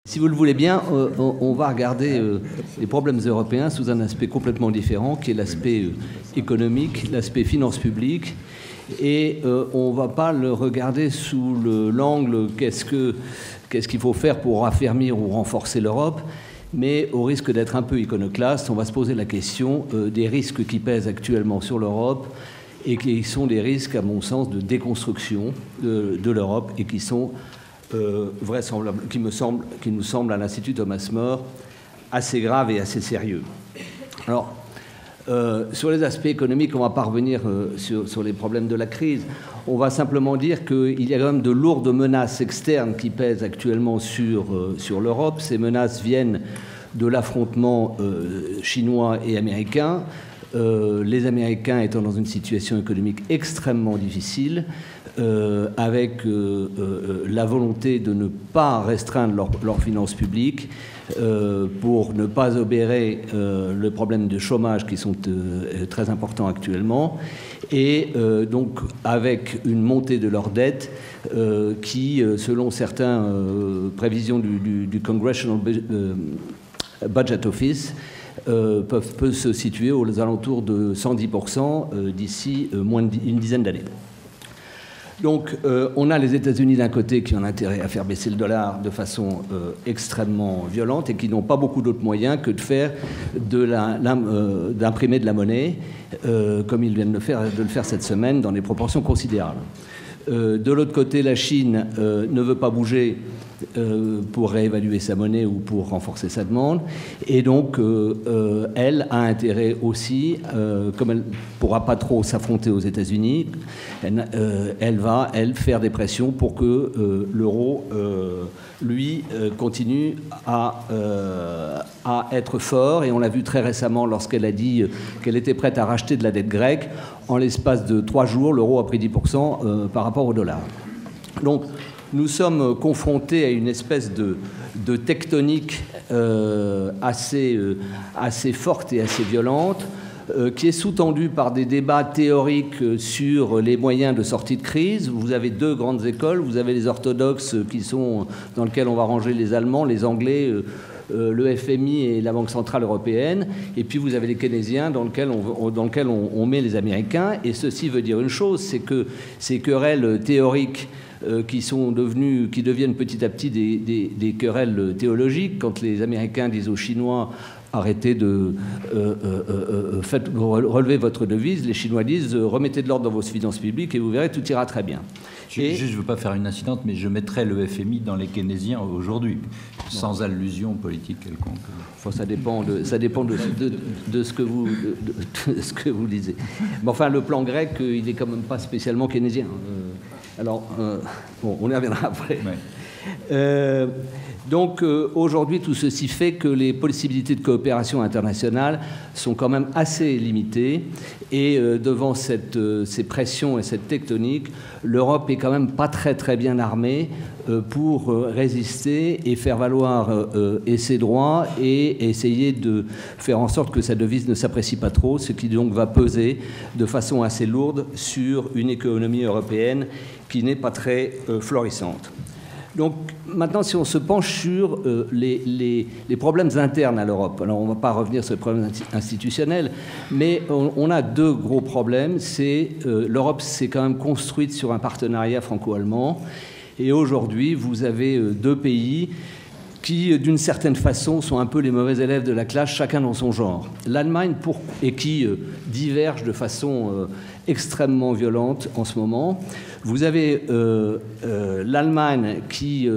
Si vous le voulez bien, on va regarder les problèmes européens sous un aspect complètement différent, qui est l'aspect économique, l'aspect finances publiques. Et on ne va pas le regarder sous l'angle qu'est-ce qu'il faut faire pour affermir ou renforcer l'Europe, mais au risque d'être un peu iconoclaste, on va se poser la question des risques qui pèsent actuellement sur l'Europe et qui sont des risques, à mon sens, de déconstruction de l'Europe et qui sont vraisemblable, qui nous semble à l'Institut Thomas More assez grave et assez sérieux. Alors, sur les aspects économiques, on ne va pas revenir sur les problèmes de la crise. On va simplement dire qu'il y a quand même de lourdes menaces externes qui pèsent actuellement sur l'Europe. Ces menaces viennent de l'affrontement chinois et américain. Les Américains étant dans une situation économique extrêmement difficile, avec la volonté de ne pas restreindre leurs finances publiques pour ne pas obérer le problème de chômage qui sont très importants actuellement, et donc avec une montée de leur dette qui, selon certaines prévisions du Congressional Budget Office, peut se situer aux alentours de 110% d'ici moins d'une dizaine d'années. Donc, on a les États-Unis d'un côté qui ont intérêt à faire baisser le dollar de façon extrêmement violente et qui n'ont pas beaucoup d'autres moyens que d'imprimer de la monnaie, comme ils viennent de le faire cette semaine, dans des proportions considérables. De l'autre côté, la Chine ne veut pas bouger pour réévaluer sa monnaie ou pour renforcer sa demande. Et donc, elle a intérêt aussi, comme elle ne pourra pas trop s'affronter aux États-Unis, elle va, elle, faire des pressions pour que l'euro, lui, continue à être fort. Et on l'a vu très récemment lorsqu'elle a dit qu'elle était prête à racheter de la dette grecque. En l'espace de 3 jours, l'euro a pris 10% par rapport au dollar. Donc, nous sommes confrontés à une espèce de tectonique assez forte et assez violente, qui est sous-tendue par des débats théoriques sur les moyens de sortie de crise. Vous avez deux grandes écoles. Vous avez les orthodoxes dans lesquels on va ranger les Allemands, les Anglais, le FMI et la Banque Centrale Européenne, et puis vous avez les keynésiens dans lesquels on met les Américains. Et ceci veut dire une chose, c'est que ces querelles théoriques qui deviennent petit à petit des querelles théologiques, quand les Américains disent aux Chinois arrêtez de relever votre devise, les Chinois disent remettez de l'ordre dans vos finances publiques et vous verrez, tout ira très bien. Je ne veux pas faire une incidente, mais je mettrais le FMI dans les keynésiens aujourd'hui, sans allusion politique quelconque. Enfin, ça dépend de ce que vous lisez. Mais enfin, le plan grec, il n'est quand même pas spécialement keynésien. Alors, on y reviendra après. Ouais. Donc aujourd'hui, tout ceci fait que les possibilités de coopération internationale sont quand même assez limitées. Et devant ces pressions et cette tectonique, l'Europe est quand même pas très très bien armée pour résister et faire valoir ses droits et essayer de faire en sorte que sa devise ne s'apprécie pas trop, ce qui donc va peser de façon assez lourde sur une économie européenne qui n'est pas très florissante. Donc maintenant, si on se penche sur les problèmes internes à l'Europe, alors on ne va pas revenir sur les problèmes institutionnels, mais on a deux gros problèmes. L'Europe s'est quand même construite sur un partenariat franco-allemand, et aujourd'hui, vous avez deux pays qui, d'une certaine façon, sont un peu les mauvais élèves de la classe, chacun dans son genre. L'Allemagne, et qui divergent de façon extrêmement violente en ce moment. Vous avez l'Allemagne qui,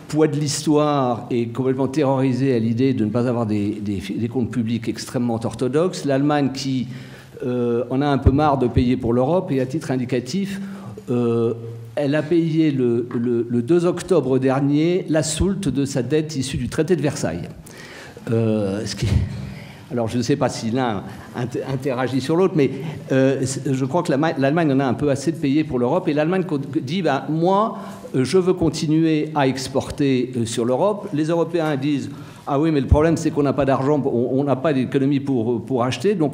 poids de l'histoire, est complètement terrorisée à l'idée de ne pas avoir des comptes publics extrêmement orthodoxes. L'Allemagne qui en a un peu marre de payer pour l'Europe, et à titre indicatif, elle a payé le 2 octobre dernier la soulte de sa dette issue du traité de Versailles. Alors, je ne sais pas si l'un interagit sur l'autre, mais je crois que l'Allemagne en a un peu assez de payer pour l'Europe. Et l'Allemagne dit, moi, je veux continuer à exporter sur l'Europe. Les Européens disent, ah oui, mais le problème, c'est qu'on n'a pas d'argent, on n'a pas d'économie pour acheter, donc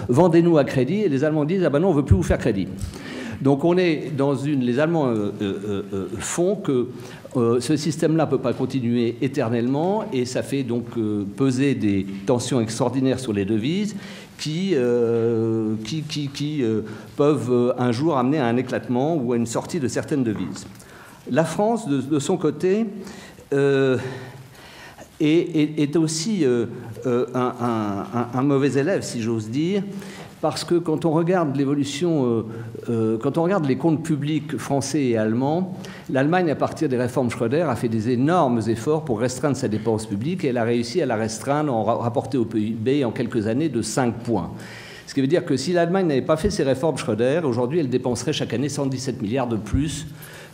vendez-nous à crédit. Et les Allemands disent, ah ben non, on ne veut plus vous faire crédit. Donc on est dans une... Les Allemands font que ce système-là ne peut pas continuer éternellement et ça fait donc peser des tensions extraordinaires sur les devises qui peuvent un jour amener à un éclatement ou à une sortie de certaines devises. La France, de son côté, est aussi un mauvais élève, si j'ose dire, parce que quand on regarde l'évolution, quand on regarde les comptes publics français et allemands, l'Allemagne, à partir des réformes Schröder, a fait des énormes efforts pour restreindre sa dépense publique et elle a réussi à la restreindre en rapporté au PIB en quelques années de 5 points. Ce qui veut dire que si l'Allemagne n'avait pas fait ses réformes Schröder, aujourd'hui elle dépenserait chaque année 117 milliards de plus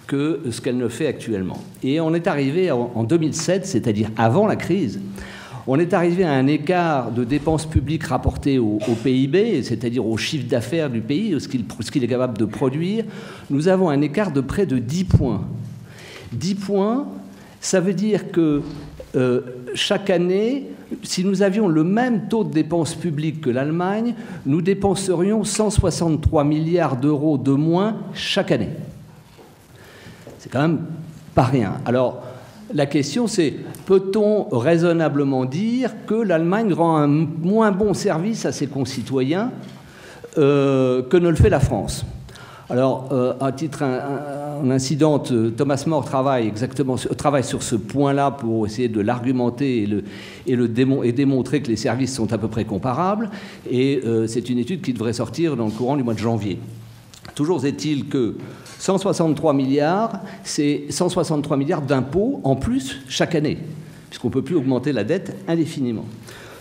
que ce qu'elle ne fait actuellement. Et on est arrivé en 2007, c'est-à-dire avant la crise, on est arrivé à un écart de dépenses publiques rapportées au PIB, c'est-à-dire au chiffre d'affaires du pays, ce qu'il est capable de produire. Nous avons un écart de près de 10 points. 10 points, ça veut dire que chaque année, si nous avions le même taux de dépenses publiques que l'Allemagne, nous dépenserions 163 milliards d'euros de moins chaque année. C'est quand même pas rien. Alors, la question, c'est, peut-on raisonnablement dire que l'Allemagne rend un moins bon service à ses concitoyens que ne le fait la France? Alors, à titre incidente, Thomas More travaille sur ce point-là pour essayer de l'argumenter et démontrer que les services sont à peu près comparables. Et c'est une étude qui devrait sortir dans le courant du mois de janvier. Toujours est-il que 163 milliards, c'est 163 milliards d'impôts en plus chaque année, puisqu'on ne peut plus augmenter la dette indéfiniment.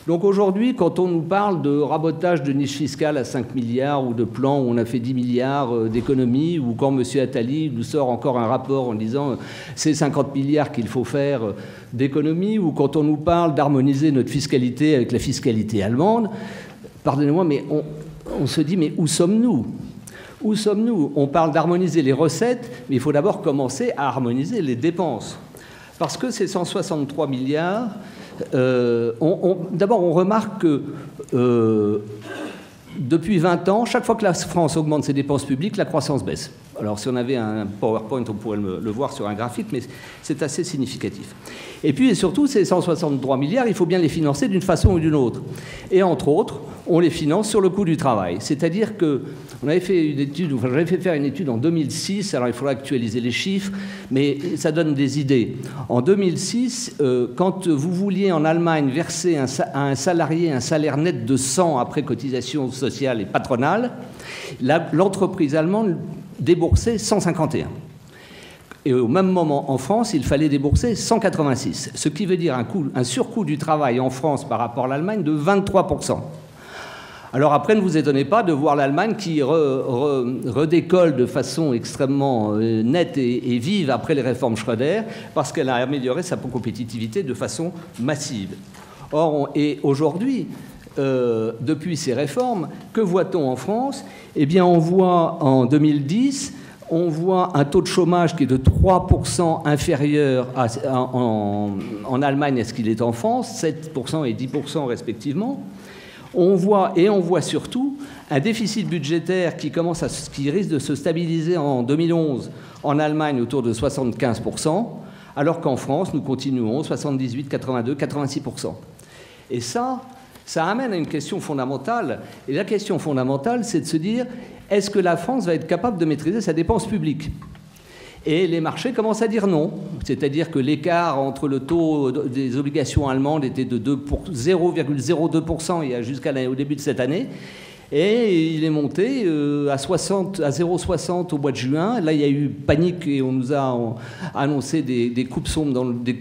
Donc aujourd'hui, quand on nous parle de rabotage de niche fiscale à 5 milliards ou de plan où on a fait 10 milliards d'économies, ou quand M. Attali nous sort encore un rapport en disant c'est 50 milliards qu'il faut faire d'économies, ou quand on nous parle d'harmoniser notre fiscalité avec la fiscalité allemande, pardonnez-moi, mais on se dit mais où sommes-nous ? Où sommes-nous? On parle d'harmoniser les recettes, mais il faut d'abord commencer à harmoniser les dépenses. Parce que ces 163 milliards, d'abord on remarque que depuis 20 ans, chaque fois que la France augmente ses dépenses publiques, la croissance baisse. Alors si on avait un PowerPoint, on pourrait le voir sur un graphique, mais c'est assez significatif. Et puis et surtout, ces 163 milliards, il faut bien les financer d'une façon ou d'une autre. Et entre autres, on les finance sur le coût du travail. C'est-à-dire que on avait fait une étude, enfin j'avais fait faire une étude en 2006, alors il faudra actualiser les chiffres, mais ça donne des idées. En 2006, quand vous vouliez en Allemagne verser à un salarié un salaire net de 100 après cotisation sociale et patronale, l'entreprise allemande déboursait 151. Et au même moment, en France, il fallait débourser 186, ce qui veut dire un surcoût du travail en France par rapport à l'Allemagne de 23%. Alors après, ne vous étonnez pas de voir l'Allemagne qui redécolle de façon extrêmement nette et vive après les réformes Schröder, parce qu'elle a amélioré sa compétitivité de façon massive. Or, et aujourd'hui, depuis ces réformes, que voit-on en France? Eh bien, on voit en 2010, on voit un taux de chômage qui est de 3% inférieur en Allemagne à ce qu'il est en France, 7% et 10% respectivement. On voit surtout un déficit budgétaire qui risque de se stabiliser en 2011 en Allemagne autour de 75%, alors qu'en France, nous continuons 78, 82, 86%. Et ça amène à une question fondamentale. Et la question fondamentale, c'est de se dire, est-ce que la France va être capable de maîtriser sa dépense publique ? Et les marchés commencent à dire non. C'est-à-dire que l'écart entre le taux des obligations allemandes était de 0,02% jusqu'au début de cette année. Et il est monté à 0,60 au mois de juin. Là, il y a eu panique et on nous a annoncé des coupes sombres, des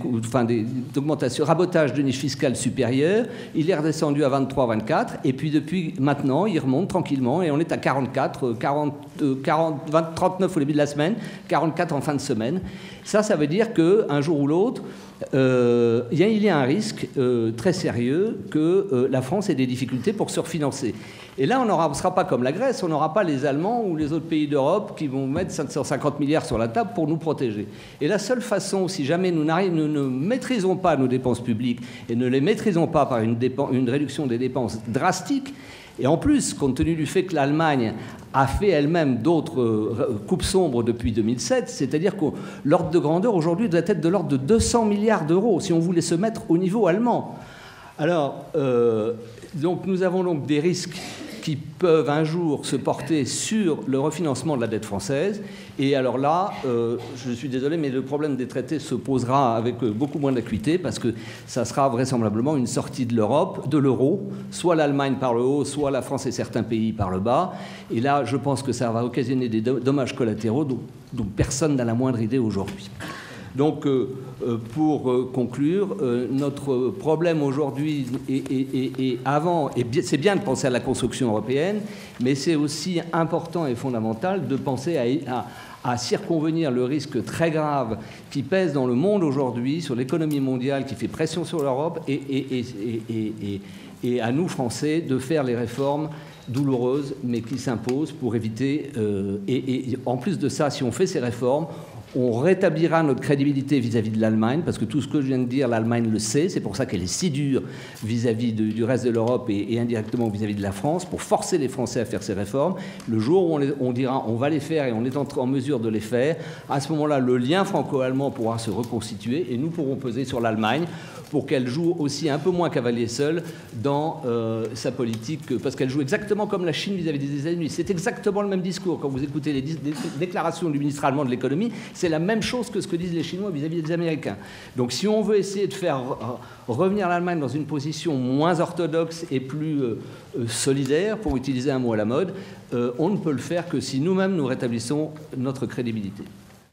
augmentations, rabotage de niche fiscale supérieure. Il est redescendu à 23, 24. Et puis depuis maintenant, il remonte tranquillement et on est à 44, 39 au début de la semaine, 44 en fin de semaine. Ça veut dire qu'un jour ou l'autre, il y a un risque très sérieux que la France ait des difficultés pour se refinancer. Et là, on ne sera pas comme la Grèce, on n'aura pas les Allemands ou les autres pays d'Europe qui vont mettre 550 milliards sur la table pour nous protéger. Et la seule façon, si jamais nous ne maîtrisons pas nos dépenses publiques et ne les maîtrisons pas par une réduction des dépenses drastique, Et en plus, compte tenu du fait que l'Allemagne a fait elle-même d'autres coupes sombres depuis 2007, c'est-à-dire que l'ordre de grandeur aujourd'hui doit être de l'ordre de 200 milliards d'euros si on voulait se mettre au niveau allemand. Alors, donc nous avons donc des risques qui peuvent un jour se porter sur le refinancement de la dette française. Et alors là, je suis désolé, mais le problème des traités se posera avec beaucoup moins d'acuité parce que ça sera vraisemblablement une sortie de l'Europe, de l'euro, soit l'Allemagne par le haut, soit la France et certains pays par le bas. Et là, je pense que ça va occasionner des dommages collatéraux dont personne n'a la moindre idée aujourd'hui. Donc, pour conclure, notre problème aujourd'hui et avant, c'est bien de penser à la construction européenne, mais c'est aussi important et fondamental de penser à circonvenir le risque très grave qui pèse dans le monde aujourd'hui sur l'économie mondiale, qui fait pression sur l'Europe, et à nous, Français, de faire les réformes douloureuses, mais qui s'imposent pour éviter... et en plus de ça, si on fait ces réformes, on rétablira notre crédibilité vis-à-vis de l'Allemagne, parce que tout ce que je viens de dire, l'Allemagne le sait, c'est pour ça qu'elle est si dure vis-à-vis du reste de l'Europe et indirectement vis-à-vis de la France, pour forcer les Français à faire ces réformes. Le jour où on dira on va les faire et on est en mesure de les faire, à ce moment-là, le lien franco-allemand pourra se reconstituer et nous pourrons peser sur l'Allemagne pour qu'elle joue aussi un peu moins cavalier seul dans sa politique, parce qu'elle joue exactement comme la Chine vis-à-vis des États-Unis. C'est exactement le même discours. Quand vous écoutez les déclarations du ministre allemand de l'économie, c'est la même chose que ce que disent les Chinois vis-à-vis des Américains. Donc si on veut essayer de faire revenir l'Allemagne dans une position moins orthodoxe et plus solidaire, pour utiliser un mot à la mode, on ne peut le faire que si nous-mêmes nous rétablissons notre crédibilité.